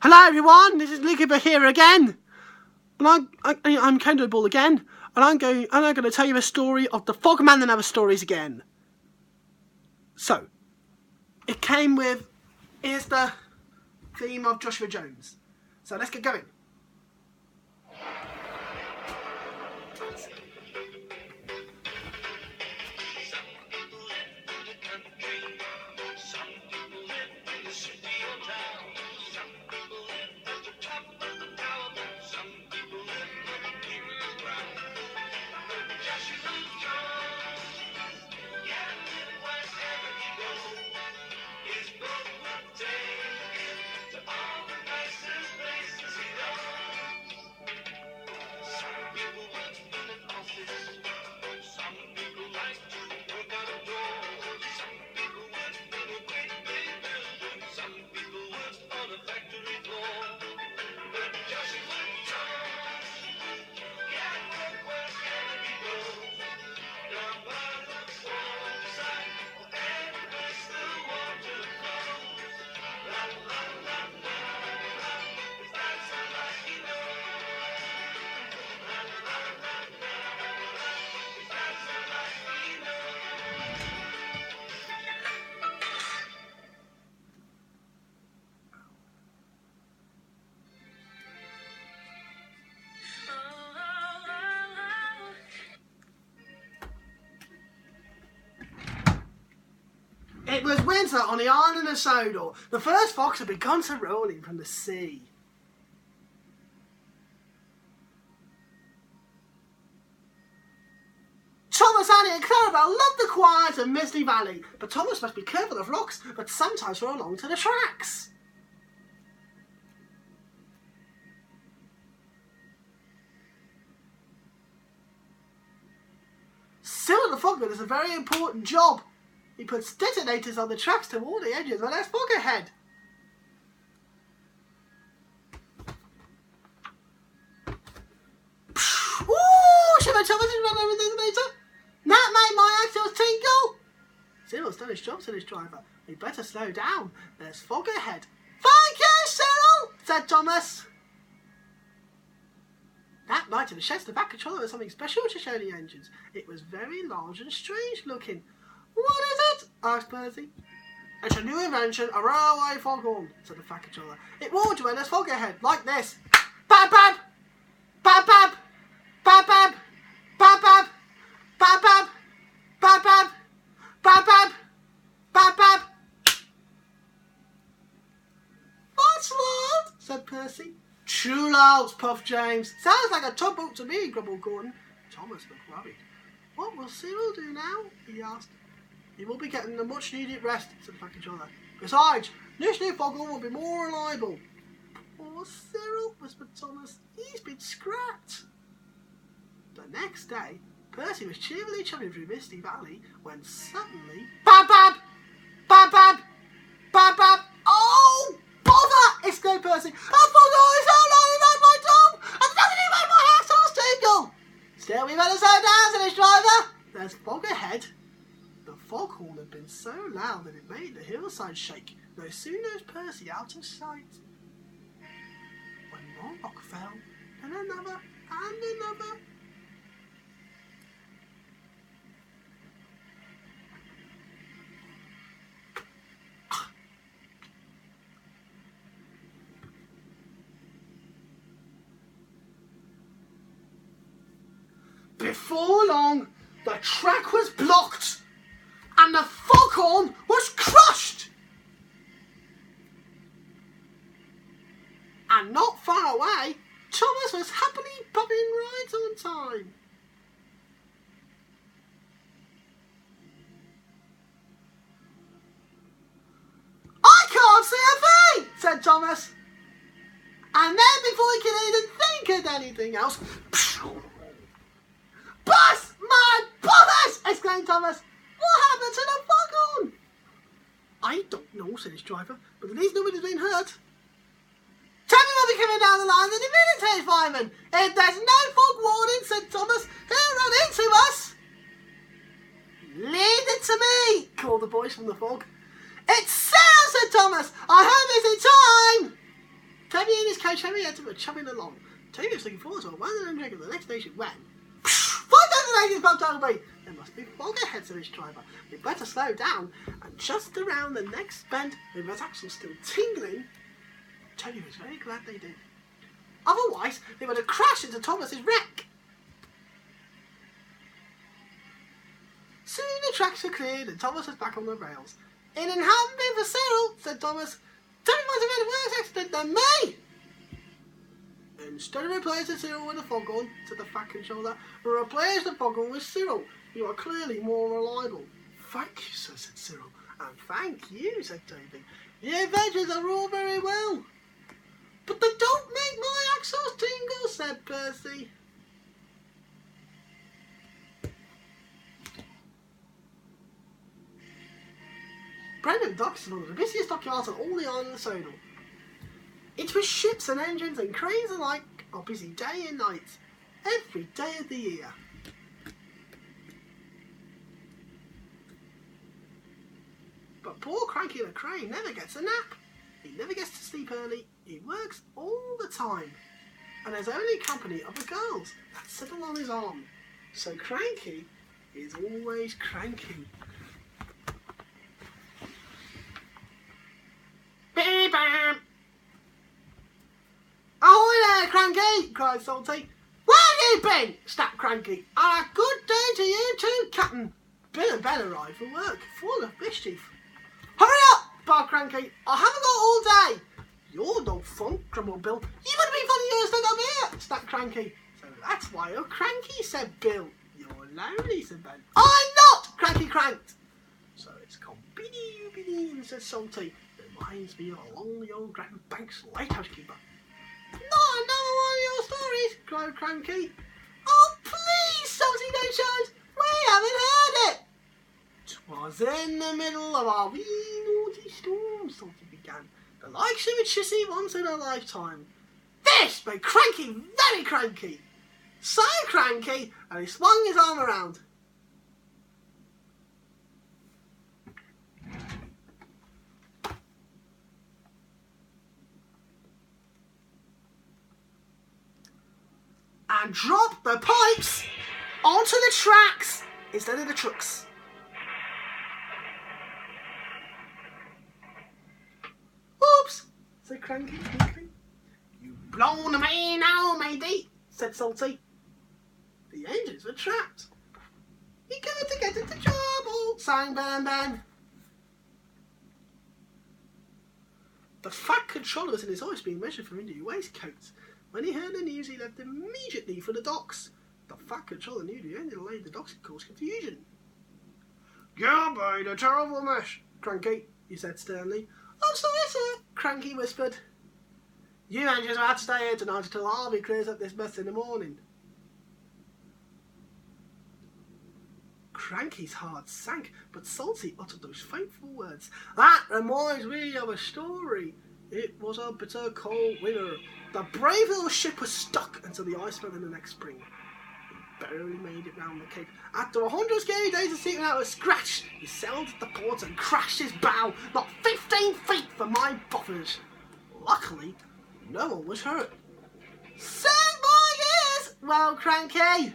Hello everyone, this is Luke here again, and I'm Kendo Ball again, and I'm going to tell you a story of the Fogman and other stories again. So, it came with, here's the theme of Joshua Jones. So let's get going. It was winter on the island of Sodor. The first fox had begun to roll in from the sea. Thomas, Annie and Clarabelle loved the quiet and misty valley, but Thomas must be careful of rocks that sometimes roll along to the tracks. Still, the Fogman is a very important job. He puts detonators on the tracks to warn the engines when there's fog ahead. Ooh, shiver Thomas is running over the detonator. That made my axles tinkle. Cyril's done his job, said his driver. We better slow down. There's fog ahead. Thank you, Cyril, said Thomas. That night in the shed's the back controller had something special to show the engines. It was very large and strange looking. What is it? Asked Percy. It's a new invention, a railway foghorn, said the fat controller. It warns you when there's fog ahead, like this. Bab bab! Bab bab! Bab bab! Bab bab! Bab bab! Bab bab! Bab bab! Bab bab! That's loud, said Percy. Too loud, puffed James. Sounds like a tugboat to me, grumbled Gordon. Thomas looked worried. What will Cyril do now? He asked. He will be getting a much-needed rest, said the fat controller. Besides, this new foghorn will be more reliable. Poor Cyril, whispered Thomas. He's been scrapped. The next day, Percy was cheerfully chumming through Misty Valley when suddenly... Bab bab! Bab bab! Bab bab! Oh, bother! Exclaimed Percy. That foghorn is so loud it made my top! And doesn't even make my axles tingle! Still, we better slow down, said his driver. There's fog ahead. The foghorn had been so loud that it made the hillside shake. No sooner was Percy out of sight, when one rock fell, then another, and another. Before long, the track was blocked. And the foghorn was crushed! And not far away, Thomas was happily bobbing right on time. I can't see a thing, said Thomas. And then before he could even think of anything else, Bus my bothers! Exclaimed Thomas. What happened to the foghorn? I don't know, said his driver, but at least nobody's been hurt. Tell me will be coming down the line any minute, said fireman. If there's no fog warning, said Thomas, he'll run into us. Leave it to me, called the voice from the fog. It's Sarah, said Thomas. I hope it's in time. Heavy in his coach, heavy heads were chumming along. Toby was looking forward to a wonderland drink at the next station when... 5,000 ladies bumped out of me! There must be foggerheads of his driver. We better slow down. And just around the next bend, with his axles still tingling, Toby was very glad they did. Otherwise, they would have crashed into Thomas's wreck. Soon the tracks were cleared and Thomas was back on the rails. In and humping for Cyril, said Thomas. Toby might have had a worse accident than me. Instead of replacing Cyril with a foghorn, said the fat controller, replace the foghorn with Cyril. You are clearly more reliable. Thank you, sir, said Cyril. And thank you, said Toby. The adventures are all very well. But they don't make my axles tingle, said Percy. Brendan Docks is one of the busiest dockyards on all the island of Sodal. It's with ships and engines and cranes alike are busy day and night, every day of the year. But poor Cranky the Crane never gets a nap. He never gets to sleep early. He works all the time. And there's only company of the girls that settle on his arm. So Cranky is always cranky. Beep, bam. Ahoy there, Cranky! Cried Salty. Where have you been? Snapped Cranky. And a good day to you too, Captain. Bill and Ben arrived for work, full of mischief. Hurry up! Barked Cranky. I haven't got all day. You're no fun, grumbled Bill. You would have been funny you stuck up here, snapped Cranky. So that's why you're cranky, said Bill. You're lonely, said Ben. I'm not! Cranky cranked. So it's called Biddy, said Salty. Reminds me of a lonely old Grand Banks lighthouse keeper. Not another one of your stories, cried Cranky. Oh, please, Salty No-Shines, we haven't heard it. 'Twas in the middle of our wee naughty storm, Salty began. The like she would see once in a lifetime. This made Cranky very cranky. So cranky, and he swung his arm around. And dropped the pipes onto the tracks instead of the trucks. Oops, said Cranky quickly. You've blown me now, matey, said Salty. The engines were trapped. You're going to get into trouble, sang Ben. The fat controller was in his eyes being measured from under your waistcoat. When he heard the news, he left immediately for the docks. The fat controller knew the engine delayed the docks had caused confusion. You made a terrible mess, Cranky, he said sternly. I'm sorry, sir, Cranky whispered. You engines will have to stay here tonight until Harvey clears up this mess in the morning. Cranky's heart sank, but Salty uttered those fateful words. That reminds me of a story. It was a bitter cold winter. The brave little ship was stuck until the ice fell in the next spring. He barely made it round the Cape. After 100 scary days of sleeping out a scratch, he sailed at the port and crashed his bow, not 15 feet from my buffers. Luckily, no one was hurt. Sing my ears, well, Cranky.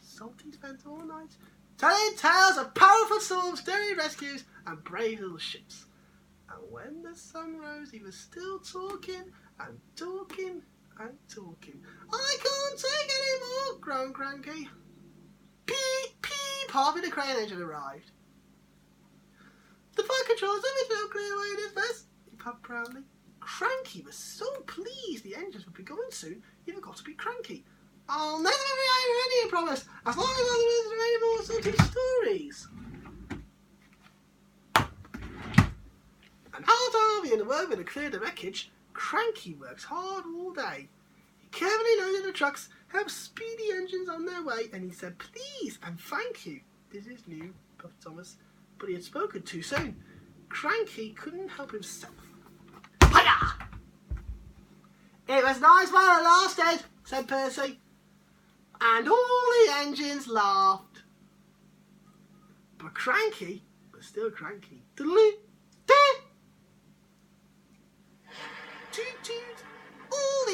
Salty spent all night telling tales of powerful storms, daring rescues, and brave little ships. And when the sun rose, he was still talking and talking and talking. I can't take any more, groaned Cranky. Peep, peep, Harvey the crane engine arrived. The fire controllers will clear away this mess, he puffed proudly. Cranky was so pleased the engines would be going soon, he forgot to be cranky. I'll never be any promise, as long as there are any more Salty stories. And hard Harvey and the workmen had cleared the wreckage, Cranky works hard all day. He carefully loaded the trucks, helped speed the engines on their way, and he said please and thank you. This is new, puffed Thomas, but he had spoken too soon. Cranky couldn't help himself. Hiya! It was nice while it lasted, said Percy. And all the engines laughed. But Cranky was still cranky.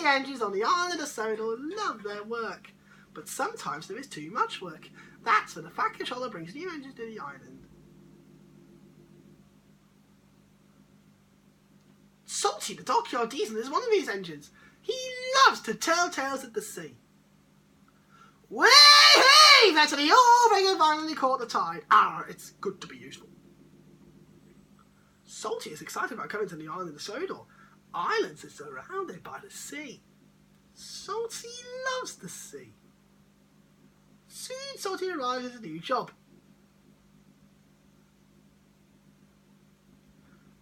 the engines on the island of Sodor love their work. But sometimes there is too much work. That's when the Fat Controller brings new engines to the island. Salty, the dockyard diesel, is one of these engines. He loves to tell tales at the sea. Wee-hee! That's the old ring and finally caught the tide. Ah, it's good to be useful. Salty is excited about coming to the island of Sodor. Islands are surrounded by the sea. Salty loves the sea. Soon Salty arrives at a new job.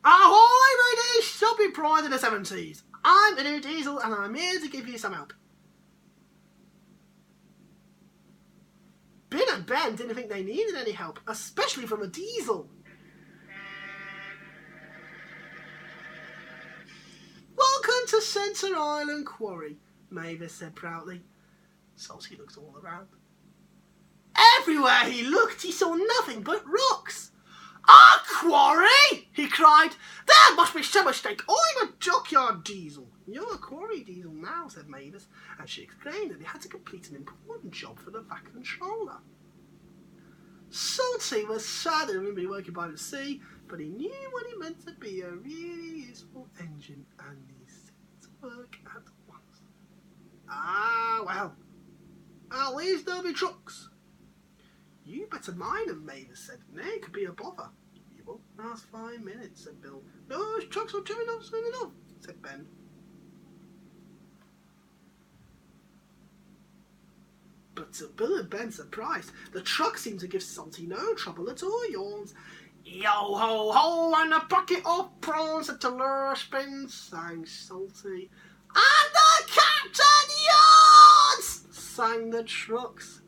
Ahoy, matey! Shopping pride of the 70s. I'm the new Diesel and I'm here to give you some help. Bill and Ben didn't think they needed any help, especially from a Diesel. Welcome to Centre Island Quarry, Mavis said proudly. Salty looked all around. Everywhere he looked, he saw nothing but rocks. A quarry! He cried. There must be some mistake. I'm a dockyard Diesel. You're a quarry Diesel now, said Mavis, and she explained that he had to complete an important job for the Fat Controller. Salty was sad that he wouldn't be working by the sea, but he knew what he meant to be a really useful engine, and he set to work at once. Ah, well, at least there'll be trucks. You better mind them, Mavis said. They could be a bother. You won't last 5 minutes, said Bill. Those trucks will turn up soon enough, said Ben. But to Bill and Ben's surprise, the truck seemed to give Salty no trouble at all. Yawns. Yo ho ho, and a bucket of prawns at the lure spins, sang Salty. And the captain yawns, sang the trucks.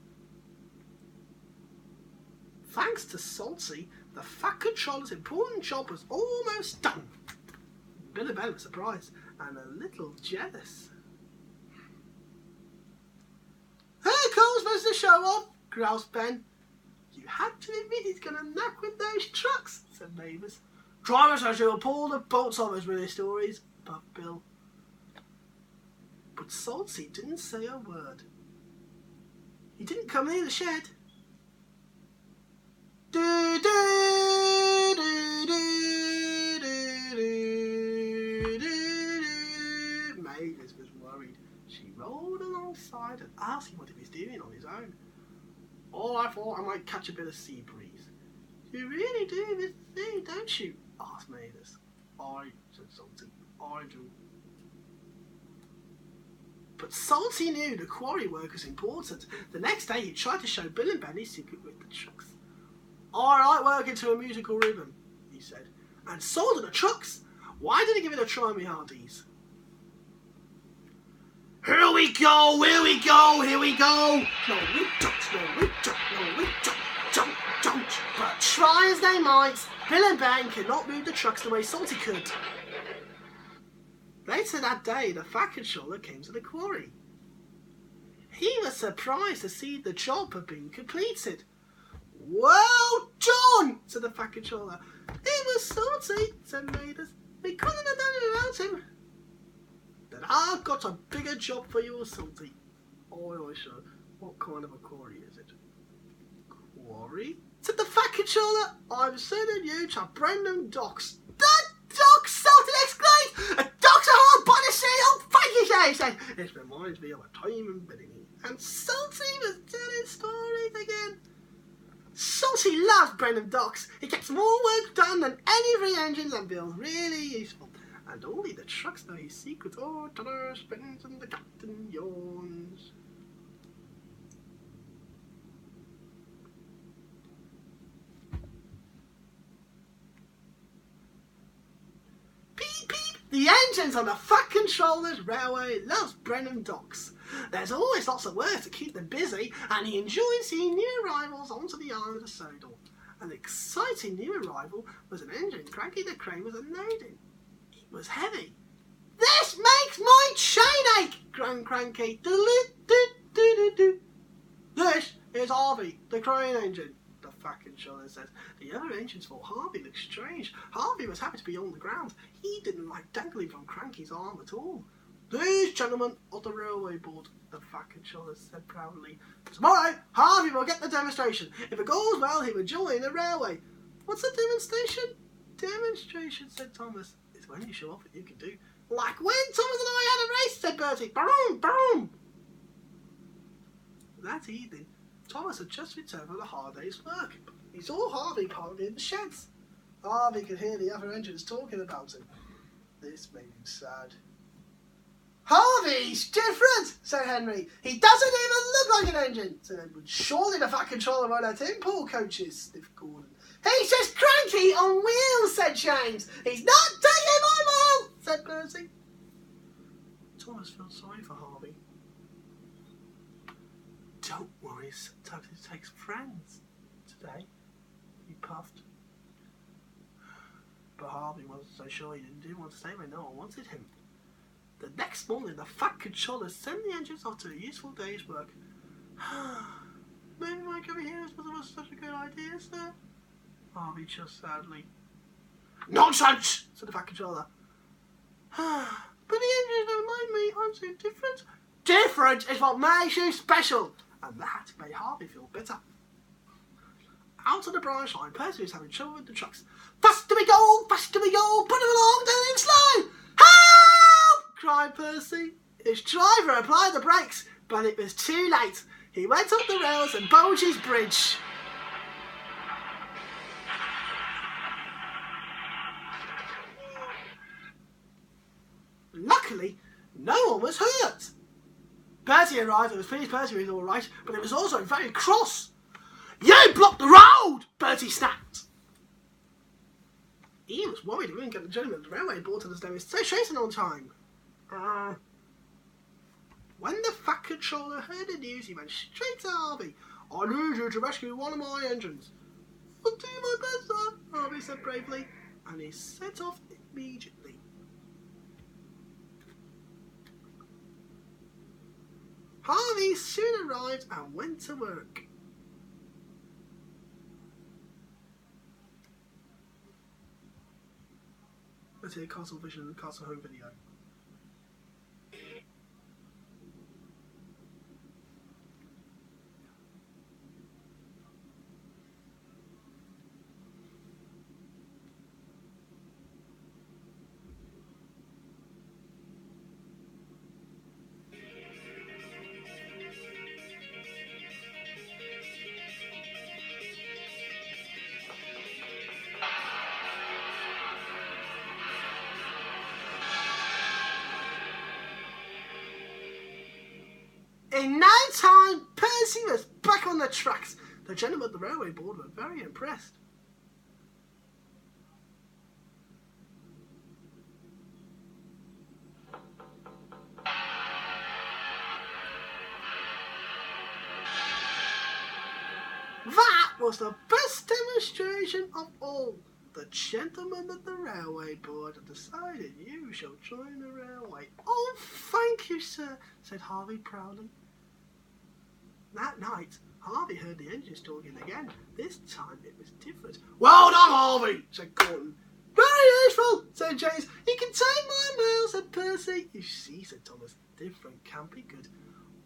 Thanks to Salty, the Fat Controller's important job was almost done. Bill and Ben were surprised and a little jealous. Here comes Mr. Show-Off, groused Ben. You had to admit he's going to knack with those trucks, said Mavis. Drivers as you'll pull the bolts off us with their stories, puffed Bill. But Salty didn't say a word. He didn't come near the shed. Do, do, do, do, do, do, do. Mavis was worried. She rolled alongside and asked him what he was doing on his own. Oh, I thought I might catch a bit of sea breeze. You really do this thing, don't you? Asked Mavis. I, said Salty. I do. But Salty knew the quarry work was important. The next day he tried to show Bill and Ben his secret with the trucks. I like working to a musical rhythm, he said. And so do the trucks. Why did he give it a try, me hearties? Here we go, here we go, here we go. No, we don't, no, we don't, no, we don't. But try as they might, Bill and Ben could not move the trucks the way Salty could. Later that day, the Fat Controller came to the quarry. He was surprised to see the job had been completed. Well done, said the Fat Controller. It was Salty, said Mavis. We couldn't have done it without him. Then I've got a bigger job for you, Salty. Oh, I should. What kind of a quarry is it? Quarry? Said the Fat Controller. I'm sending you to Brenham Docks. The docks, Salty exclaimed. A docks are hard by the sea. Oh, thank you, he said. It reminds me of a time in Billington. And Salty was telling stories again. Salty loves Brenham Docks. He gets more work done than any three engines and feels really useful. And only the trucks know his secret. Oh, Tuller spins and the captain yawns. Beep beep! The engines on the Fat Controller's railway loves Brenham Docks. There's always lots of work to keep them busy, and he enjoys seeing new arrivals onto the island of Sodor. An exciting new arrival was an engine Cranky the Crane was unloading. It was heavy. This makes my chain ache, groaned Cranky. Do-do-do-do-do. This is Harvey, the crane engine, the Fat Controller said. The other engines thought Harvey looked strange. Harvey was happy to be on the ground. He didn't like dangling from Cranky's arm at all. These gentlemen of the railway board, the fat controller said proudly. Tomorrow, Harvey will get the demonstration. If it goes well, he will join the railway. What's a demonstration? Demonstration, said Thomas. It's when you show off what you can do. Like when Thomas and I had a race, said Bertie. Boom, boom. That evening, Thomas had just returned from a hard day's work. He saw Harvey parked in the sheds. Harvey could hear the other engines talking about him. This made him sad. Harvey's different, said Henry. He doesn't even look like an engine, said Edward. Surely the fat controller won't let him pull coaches, sniffed Gordon. He's just cranky on wheels, said James. He's not taking my wheel, said Percy. Thomas felt sorry for Harvey. Don't worry, sometimes it takes friends. Today, he puffed. But Harvey wasn't so sure he didn't want to stay where no one wanted him. The next morning, the fat controller sent the engines off to a useful day's work. Maybe my coming here was such a good idea, sir? Harvey chuffed sadly. Nonsense, said the fat controller. But the engines don't like me, I'm so different. Different is what makes you special. And that made Harvey feel bitter. Out on the branch line, Percy was having trouble with the trucks. Faster we go, put them along, doing slow. Help! Cried Percy. His driver applied the brakes, but it was too late. He went up the rails and bulged his bridge. Luckily, no one was hurt. Bertie arrived and was pleased Percy was all right, but it was also very cross. You blocked the road, Bertie snapped. He was worried he wouldn't get the gentleman at the railway board to the demonstration on time. When the fat controller heard the news, he went straight to Harvey. I need you to rescue one of my engines. I'll do my best, sir, Harvey said bravely, and he set off immediately. Harvey soon arrived and went to work. Let's hear Castle Vision and Castle Home video. In no time, Percy was back on the tracks. The gentlemen at the railway board were very impressed. That was the best demonstration of all. The gentlemen at the railway board have decided you shall join the railway. Oh, thank you, sir, said Harvey proudly. That night, Harvey heard the engines talking again. This time it was different. Well done, Harvey, said Gordon. Very useful, said James. You can take my mail, said Percy. You see, said Thomas, different can be good.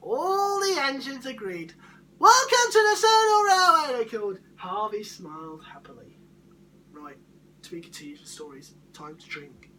All the engines agreed. Welcome to the Circle Railway, they called. Harvey smiled happily. Right, to be continued for stories. Time to drink.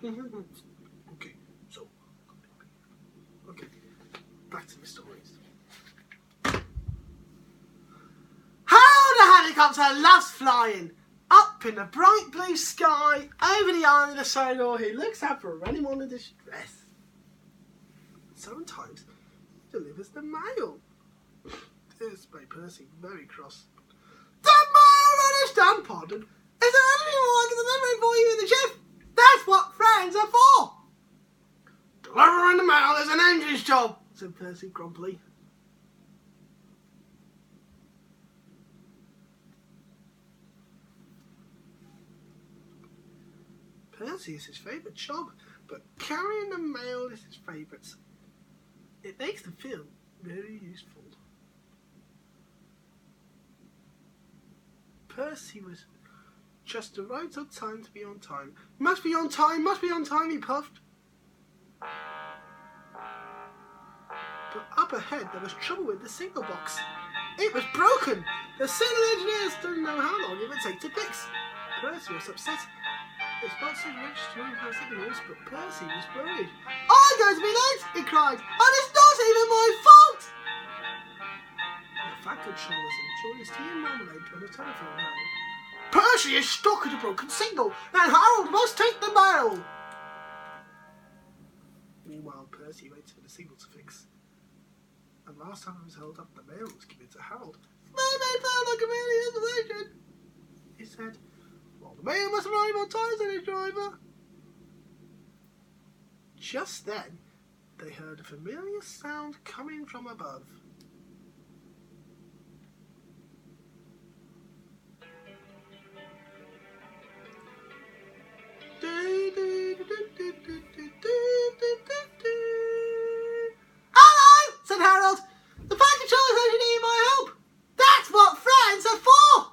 Okay, so, okay, back to the stories. How the helicopter loves flying! Up in the bright blue sky, over the island of Sodor, he looks out for anyone in distress. Sometimes he delivers the mail. This made Percy very cross. The mail, understand, pardon? Is there anything more I can deliver for you in the ship? That's what friends are for! Delivering the mail is an engine's job, said Percy grumpily. Percy is his favourite job, but carrying the mail is his favourite. It makes them feel very useful. Percy was just right on time to be on time. Must be on time, he puffed. But up ahead there was trouble with the signal box. It was broken. The signal engineers didn't know how long it would take to fix. Percy was upset. It's not so much to her signals, but Percy was worried. I'm going to be late, he cried, and it's not even my fault! The fat controllers enjoyed his tea and marmalade when the telephone rang. Percy is stuck at a broken signal, and Harold must take the mail! Meanwhile, Percy waited for the signal to fix. And last time it was held up, the mail was given to Harold. Maybe found like a really information, he said. Well, the mail must arrive on time, said his driver. Just then, they heard a familiar sound coming from above. Hello, said Harold. The flight controller says you need my help. That's what friends are for.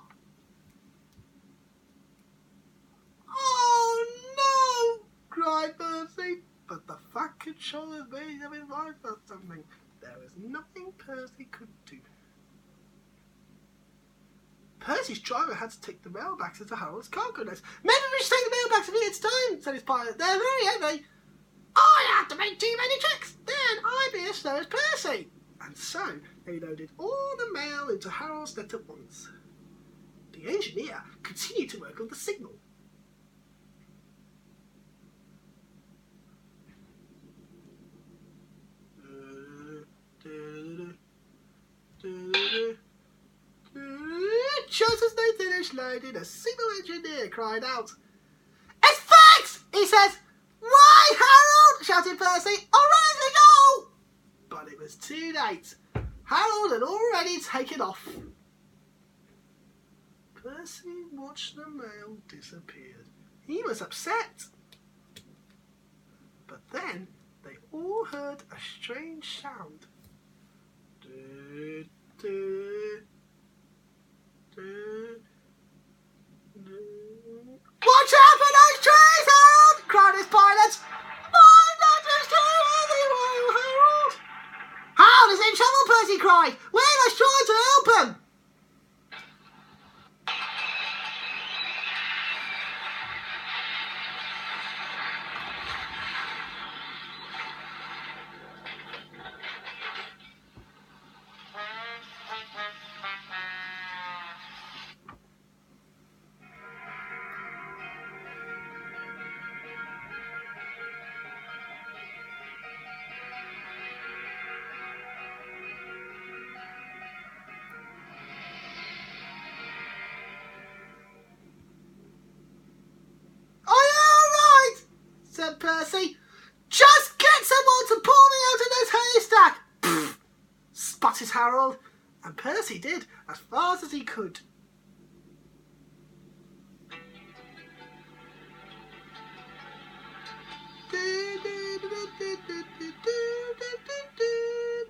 Oh no, cried Percy. But the fat controller made him in life or something. There was nothing Percy could do. Percy's driver had to take the mail back to Harold's cargo nest. Maybe we should take the mail back to me, it's time, said his pilot. They're very heavy. I have to make too many tricks. Then I'd be as slow as Percy. And so they loaded all the mail into Harold's net at once. The engineer continued to work on the signal. Just as they finished loading, a signal engineer cried out. It's fixed, he says. Why, Harold? Shouted Percy. All right, let's go. But it was too late. Harold had already taken off. Percy watched the mail disappear. He was upset. But then they all heard a strange sound. Watch out for those trees, Harold! Cried his pilot. I'm not destroying anyone, Harold! Harold is in trouble, Percy cried. We must try to help him. Said Percy. Just get someone to pull me out of this haystack. Pfft, sputtered Harold, and Percy did as fast as he could.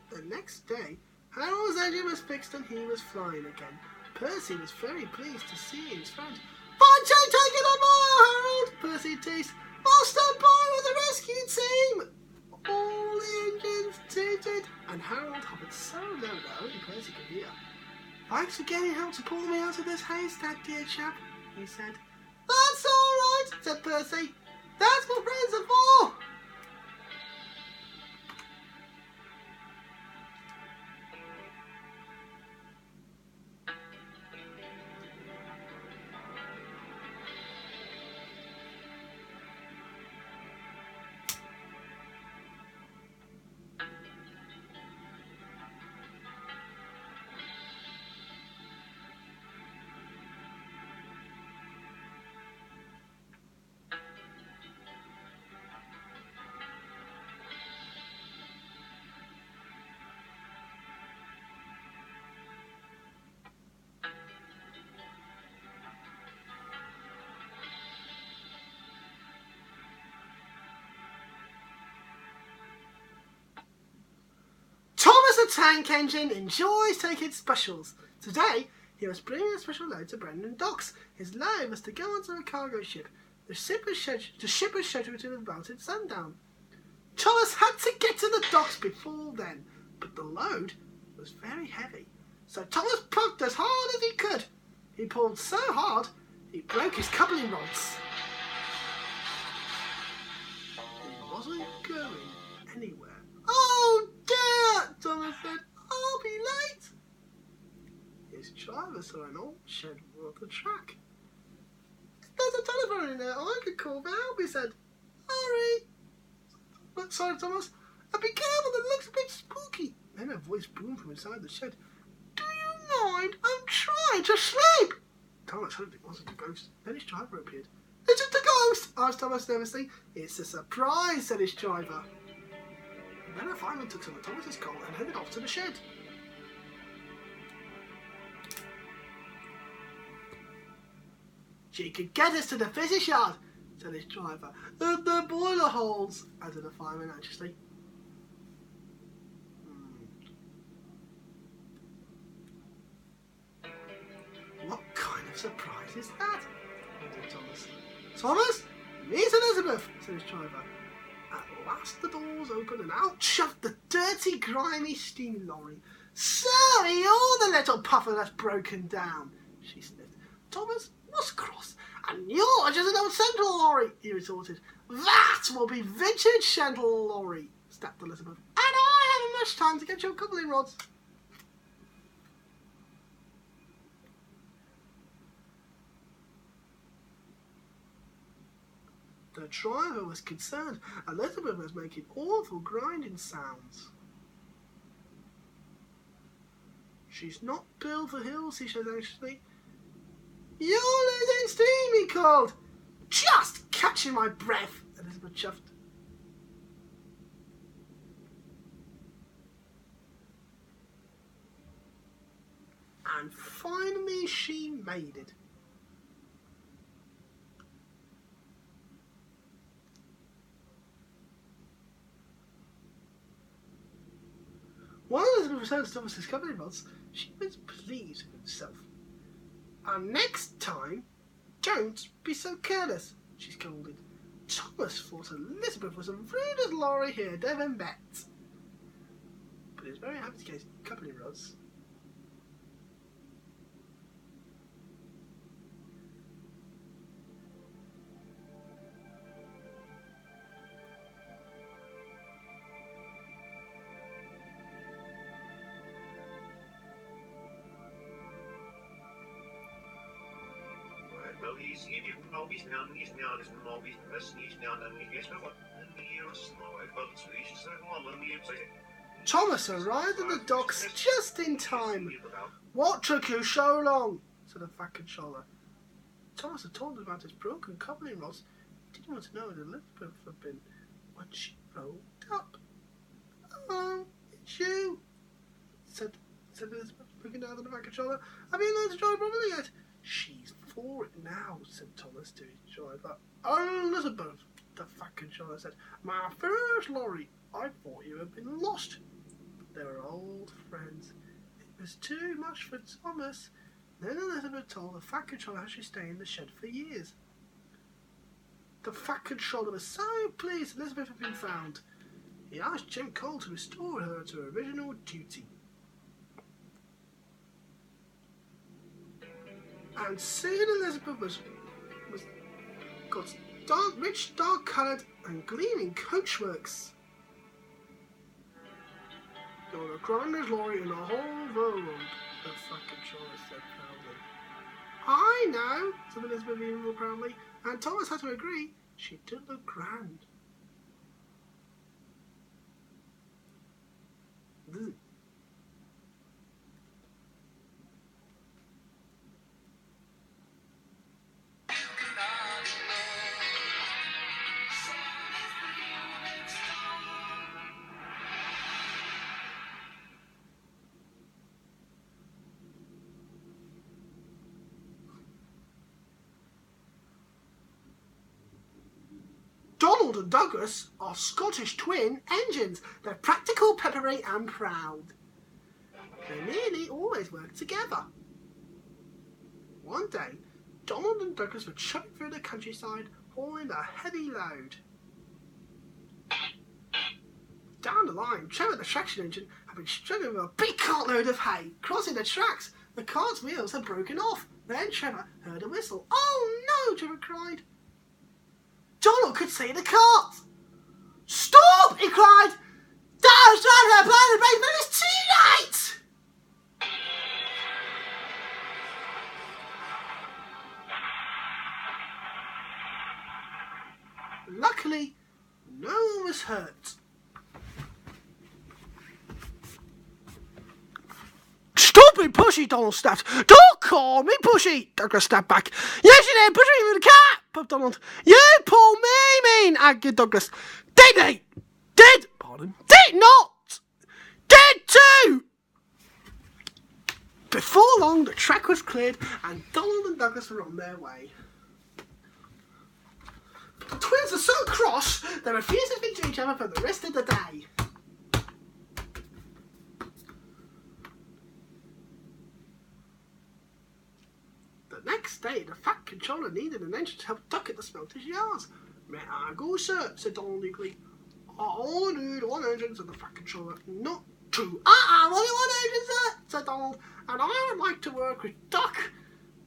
The next day, Harold's engine was fixed and he was flying again. Percy was very pleased to see his friend. Won't you take it on mile, Harold? Percy teased. I'll stand by with the rescue team. All the engines tooted, and Harold hovered so low that only Percy could hear. Thanks for getting help to pull me out of this haystack, dear chap, he said. That's all right, said Percy. That's what friends are for! Thomas the Tank Engine enjoys taking specials. Today, he was bringing a special load to Brendan Docks. His load was to go onto a cargo ship. The ship was scheduled to about at sundown. Thomas had to get to the docks before then, but the load was very heavy. So Thomas pulled as hard as he could. He pulled so hard, he broke his coupling rods. He wasn't going anywhere. Oh dear, Thomas said, I'll be late. His driver saw an old shed on the track. There's a telephone in there, I could call for help, he said. Hurry. Sorry, Thomas. Be careful, it looks a bit spooky. Then a voice boomed from inside the shed. Do you mind? I'm trying to sleep. Thomas hoped it wasn't a ghost. Then his driver appeared. Is it a ghost? Asked Thomas nervously. It's a surprise, said his driver. Then a fireman took some of Thomas's coal and headed off to the shed. She could get us to the fishing yard, said his driver. And the boiler holes, added the fireman anxiously. What kind of surprise is that? wondered Thomas. Thomas, meet Elizabeth, said his driver. At last the doors opened and out shoved the dirty, grimy steam lorry. Sorry, you're the little puffer that's broken down, she sniffed. Thomas was cross. And you're just an old Central lorry, he retorted. That will be vintage Central lorry, snapped Elizabeth. And I haven't much time to get your coupling rods. The driver was concerned. Elizabeth was making awful grinding sounds. She's not built for hills, he said anxiously. You're losing steam, he called. Just catching my breath, Elizabeth chuffed. And finally she made it. While Elizabeth returned to Thomas's coupling rods, she was pleased with herself. And next time, don't be so careless, she scolded. Thomas thought Elizabeth was the rudest lorry he had ever met. But he was very happy to get his coupling rods. Thomas arrived at the docks just in time. What took you so long? Said a fat controller. Thomas had told him about his broken coupling rods. He didn't want to know where Elizabeth had been when she rolled up. Oh, it's you, said Elizabeth, looking down at the fat controller. Have you learned to drive properly yet? She's for it now, said Thomas to his driver. Oh, Elizabeth, the fat controller said. My first lorry. I thought you had been lost. They were old friends. It was too much for Thomas. Then Elizabeth told the fat controller how she'd stay in the shed for years. The fat controller was so pleased Elizabeth had been found. He asked Jim Cole to restore her to her original duty. And soon Elizabeth got rich, dark-coloured and gleaming coachworks. You're the grandest lorry in the whole world, the fucking Charles said proudly. I know, said Elizabeth even more proudly, and Thomas had to agree. She did look grand. Donald and Douglas are Scottish twin engines. They're practical, peppery and proud. They nearly always work together. One day, Donald and Douglas were chugging through the countryside, hauling a heavy load. Down the line, Trevor the traction engine had been struggling with a big cartload of hay. Crossing the tracks, the cart's wheels had broken off. Then Trevor heard a whistle. Oh no, Trevor cried. Donald could see the cart. Stop! He cried. Dad's trying to apply the brake, but it's too late! Luckily, no one was hurt. Stop it, Pushy, Donald snapped. Don't call me Pushy, Douglas snapped back. Yes, you did, push me with the cat, puffed Donald. You pull me mean, argued Douglas. Did he? Did not! Did too! Before long, the track was cleared and Donald and Douglas were on their way. The twins are so cross, they refused to speak to each other for the rest of the day. The next day, the Fat Controller needed an engine to help Duck at the smelter's yards. May I go, sir? Said Donald eagerly. I only need one engine, said the Fat Controller. Not two. Only one engine, sir, said Donald. And I would like to work with Duck.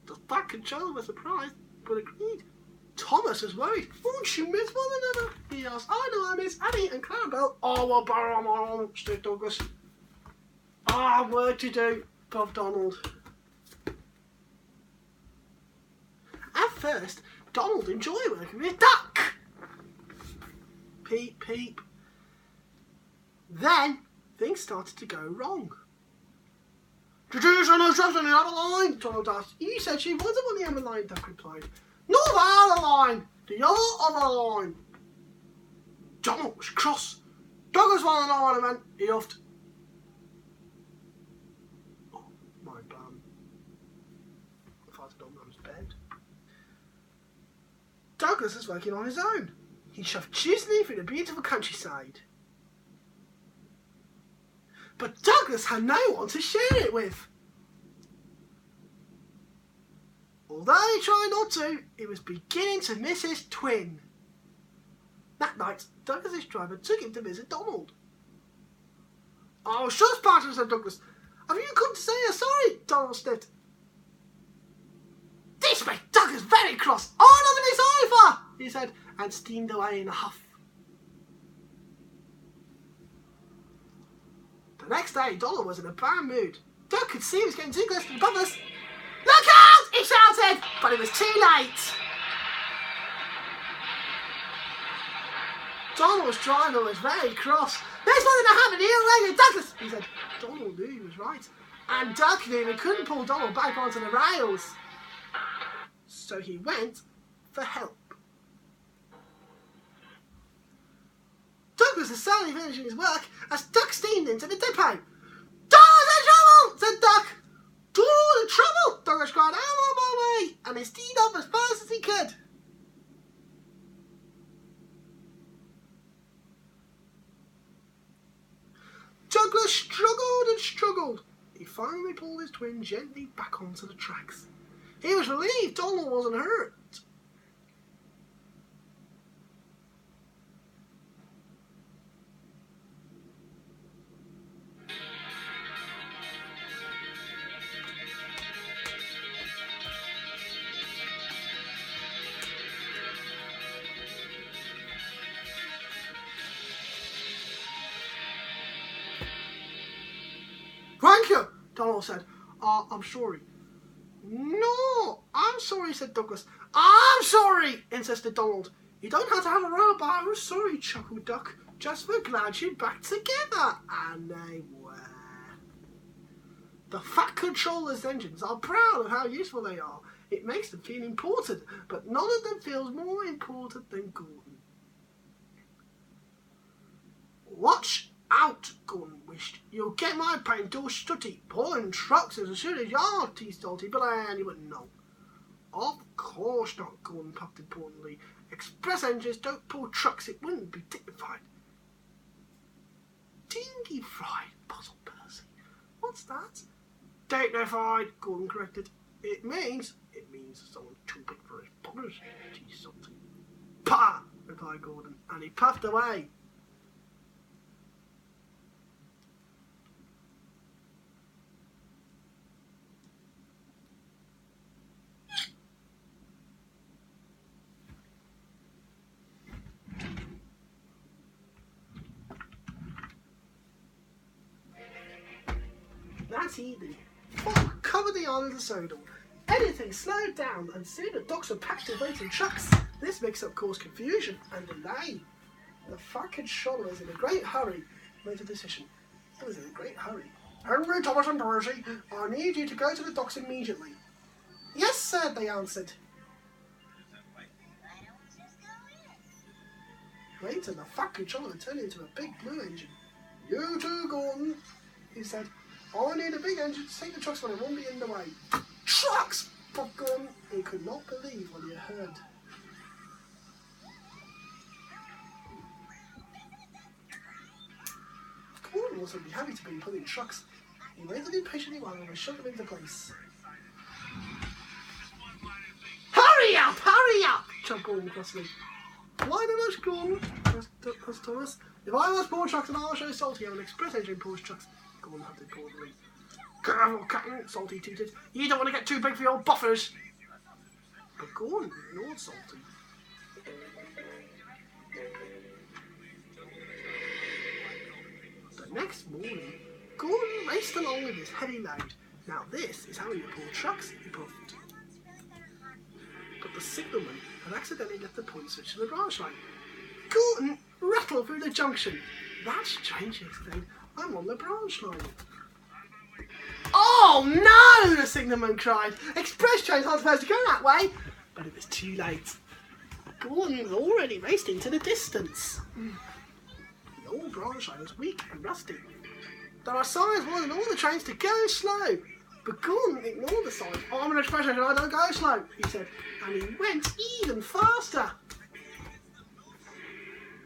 The Fat Controller was surprised, but agreed. Thomas was worried. Won't you miss one another? He asked. I know I miss Annie and Clarabelle. Oh, well, borrow my own, said Douglas. Work to do, puffed Donald. At first, Donald enjoyed working with Duck. Peep, peep. Then, things started to go wrong. Did you send us on the other line? Donald asked. You said she wasn't on the other line, Duck replied. Not the other line, the other line. Donald was cross. Douglas wanted to know what I meant. He huffed. Oh, my bum. I thought I'd on his bed. Douglas is working on his own. He shoved cheerfully through the beautiful countryside. But Douglas had no one to share it with. Although he tried not to, he was beginning to miss his twin. That night, Douglas's driver took him to visit Donald. Oh, shush, partner, said Douglas. Have you come to say you're sorry? Donald sniffed. This made Douglas very cross. Oh, I'm really sorry for, he said, and steamed away in a huff. The next day, Donald was in a bad mood. Doug could see he was getting too close to the brothers. Look out! He shouted, but it was too late. Donald's driver was very cross. This wasn't a happen here, Douglas, he said. Donald knew he was right, and Doug knew he couldn't pull Donald back onto the rails. So he went for help. Douglas was sadly finishing his work as Duck steamed into the depot. Donald's in trouble, said Duck. Donald in trouble, Douglas cried. I'm on my way, and he steamed off as fast as he could. Douglas struggled and struggled. He finally pulled his twin gently back onto the tracks. He was relieved Donald wasn't hurt. Donald said. I'm sorry. No, I'm sorry, said Douglas. I'm sorry, insisted Donald. You don't have to have a row, but I was sorry, chuckled Duck. Just we're glad you're back together. And they were. The Fat Controller's engines are proud of how useful they are. It makes them feel important, but none of them feels more important than Gordon. Watch out, Gordon wished. You'll get my paint door stutty, pulling trucks as soon as you are, teased Salty, but Annie wouldn't know. Of course not, Gordon puffed importantly. Express engines don't pull trucks, it wouldn't be dignified. Dingy-fried, puzzled Percy. What's that? Dignified, Gordon corrected. It means someone's too big for his bobbers, teased Salty. Pah, replied Gordon, and he puffed away. That evening, fog covered the island of Sodor. Everything slowed down, and soon the docks were packed with waiting trucks. This mix-up caused confusion and delay. The Fat Controller was in a great hurry, made a decision. He was in a great hurry. Henry, Thomas and Percy, I need you to go to the docks immediately. Yes, sir, they answered. Later, the Fat Controller turned into a big blue engine. You too, Gordon, he said. I need a big engine to take the trucks when I won't be in the way. Trucks! Puffed Gordon. He could not believe what he heard. Gordon wasn't happy to be put in trucks. He waited impatiently while they shoved them into place. Hurry up! Chumped Gordon crossly. Why not much, Gordon? asked Thomas. If I must pull trucks, and I'll show Salty how an express engine pulls trucks. Gordon hunted importantly. Careful, Captain, Salty tooted. You don't want to get too big for your buffers. But Gordon ignored Salty. The next morning, Gordon raced along with his heavy load. Now this is how you pull trucks, he puffed. But the signalman had accidentally left the point switch to the branch line. Gordon rattled through the junction. That's strange, he exclaimed. I'm on the branch line. Oh no! The signalman cried. Express trains aren't supposed to go that way. But it was too late. Gordon was already raced into the distance. The old branch line was weak and rusty. There are signs warning all the trains to go slow. But Gordon ignored the sign. I'm an express train, I don't go slow, he said. And he went even faster.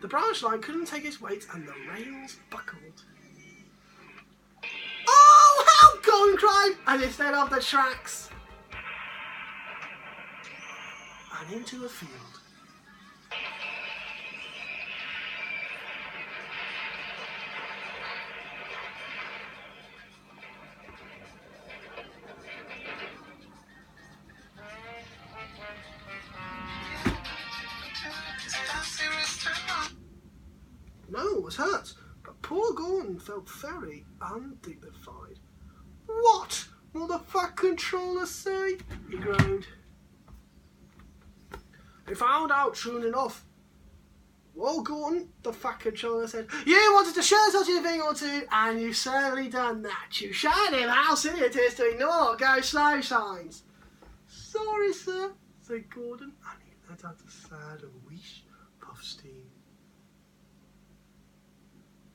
The branch line couldn't take its weight and the rails buckled. Oh, help! Gordon cried, and he slid off the tracks and into a field. No one was hurt, but poor Gordon felt very undignified. What will the Fat Controller say? He groaned. He found out soon enough. Well, Gordon, the Fat Controller said, you wanted to show us a thing or two, and you've certainly done that. You showed him how silly it is to ignore go slow signs. Sorry, sir, said Gordon, and he let out a sad wheesh puff steam.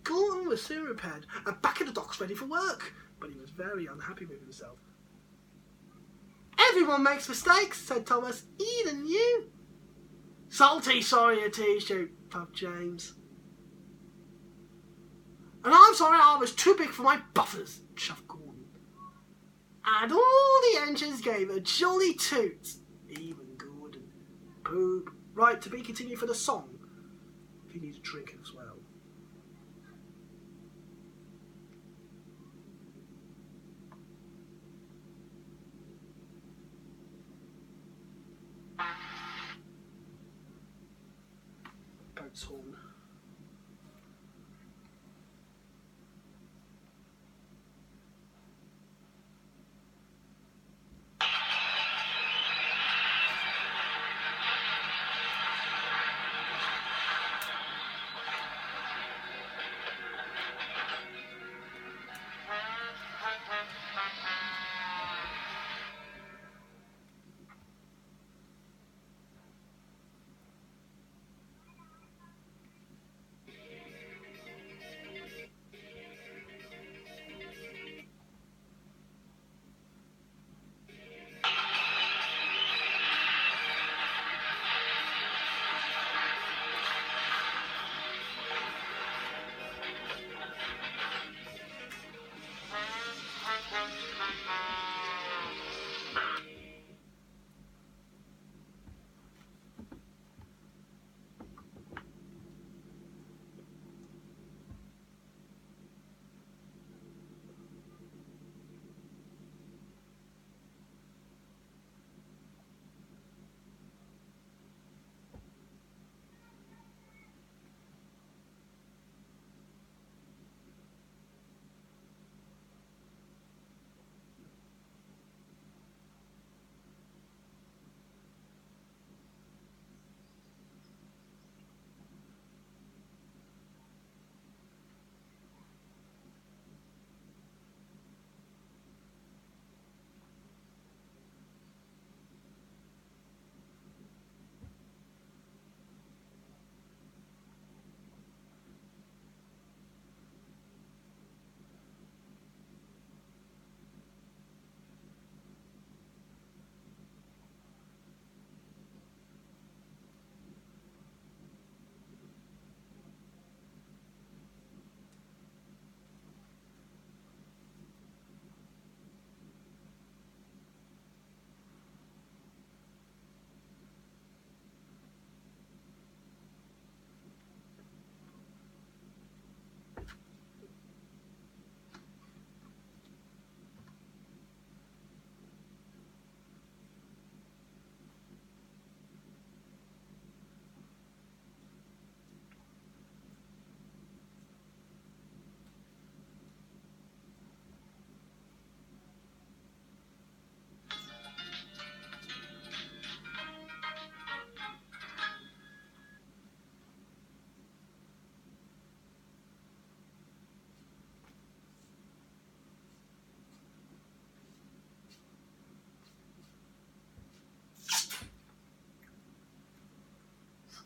Gordon was soon repaired and back at the docks ready for work, but he was very unhappy with himself. Everyone makes mistakes, said Thomas, even you. Salty, sorry I teased you, puffed James. And I'm sorry I was too big for my buffers, chuffed Gordon. And all the engines gave a jolly toot, even Gordon. Poop. Right, to be continued for the song, if you need a drink as well. Boat's horn.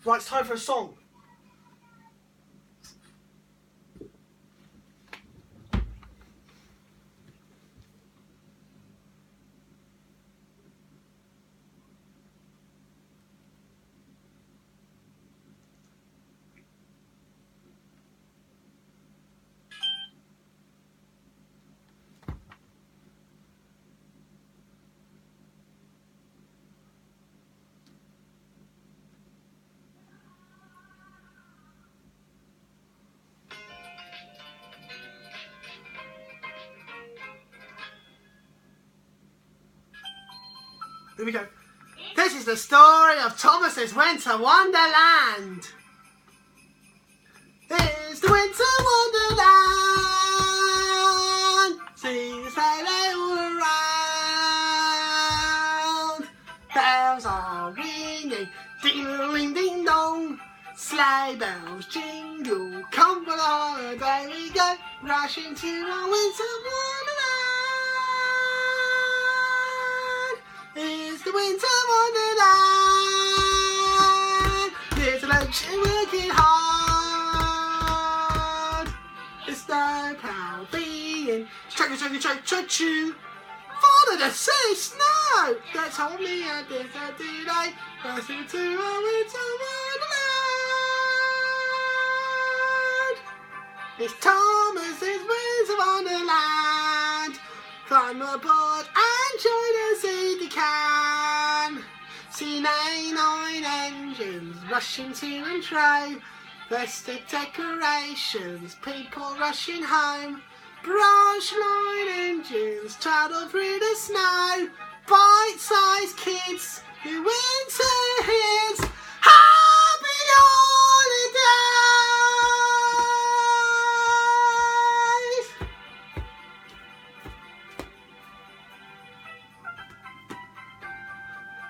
Right, it's time for a song. Here we go. This is the story of Thomas's Winter Wonderland. It's the Winter Wonderland. See the sleigh all around. Bells are ringing, ding-a-ling, ding-dong. Sleigh bells jingle, come for the holiday we go, rushing to our Winter Wonderland. It's the Winter Wonderland. Little ocean working hard. It's the proud being, choo-choo-choo-choo-choo. Follow the sea snow that told me a different day. Rushing to our Winter Wonderland. It's Thomas's Winter Wonderland. Climb aboard and join us if you can. See 99 engines rushing to and fro. Festive decorations, people rushing home. Branch line engines travel through the snow. Bite-sized kids who winter hits. Happy holidays!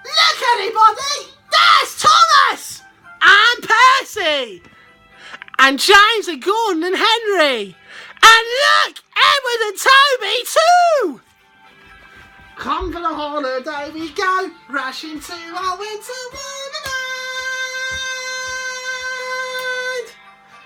Look, everybody! There's Thomas! And Percy! And James and Gordon and Henry! And look! Edward and Toby too! Come for the holiday we go, rushing to our Winter Wonderland.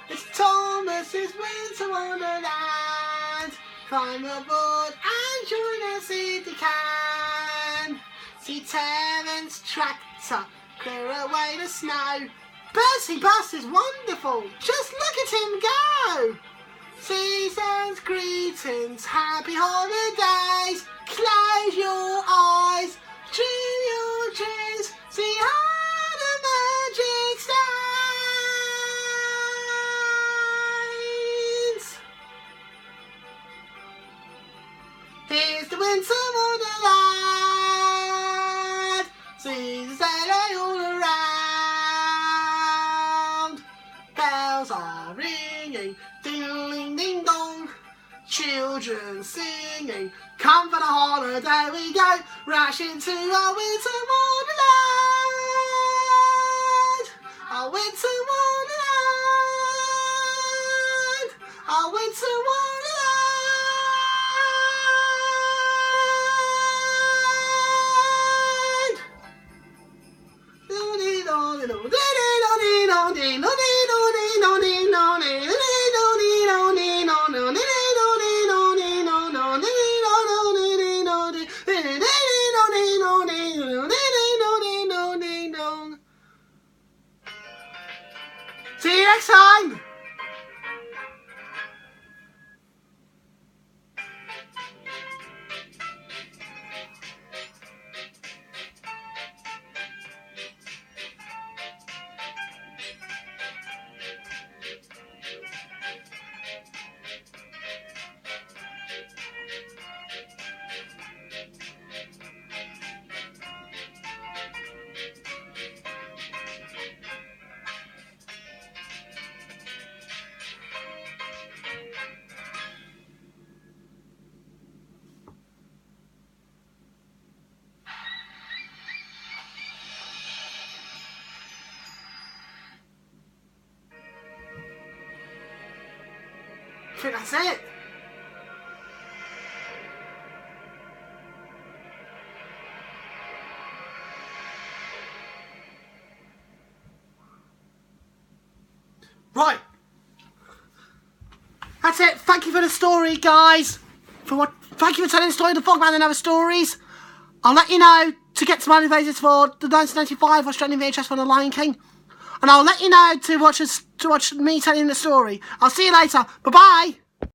It's Thomas's Winter Wonderland. Climb aboard and join us if you can. See Terence tractor clear away the snow. Percy bus is wonderful, just look at him go. Season's greetings, happy holidays. Close your eyes, dream your dreams, see how the magic shines. Here's the Winter Wonderland. See the sleigh all around. Bells are ringing, ding-a-ling, ding-dong. Children singing, come for the holiday we go, rushing to our Winter Wonderland. Our Winter Wonderland. Our Winter Wonderland. See you next time! I think that's it. that's it. Thank you for the story, guys. Thank you for telling the story of the Fogman and other stories. I'll let you know to get some motivators for the 1995 Australian VHS for The Lion King. And I'll let you know to watch me telling the story. I'll see you later. Bye-bye.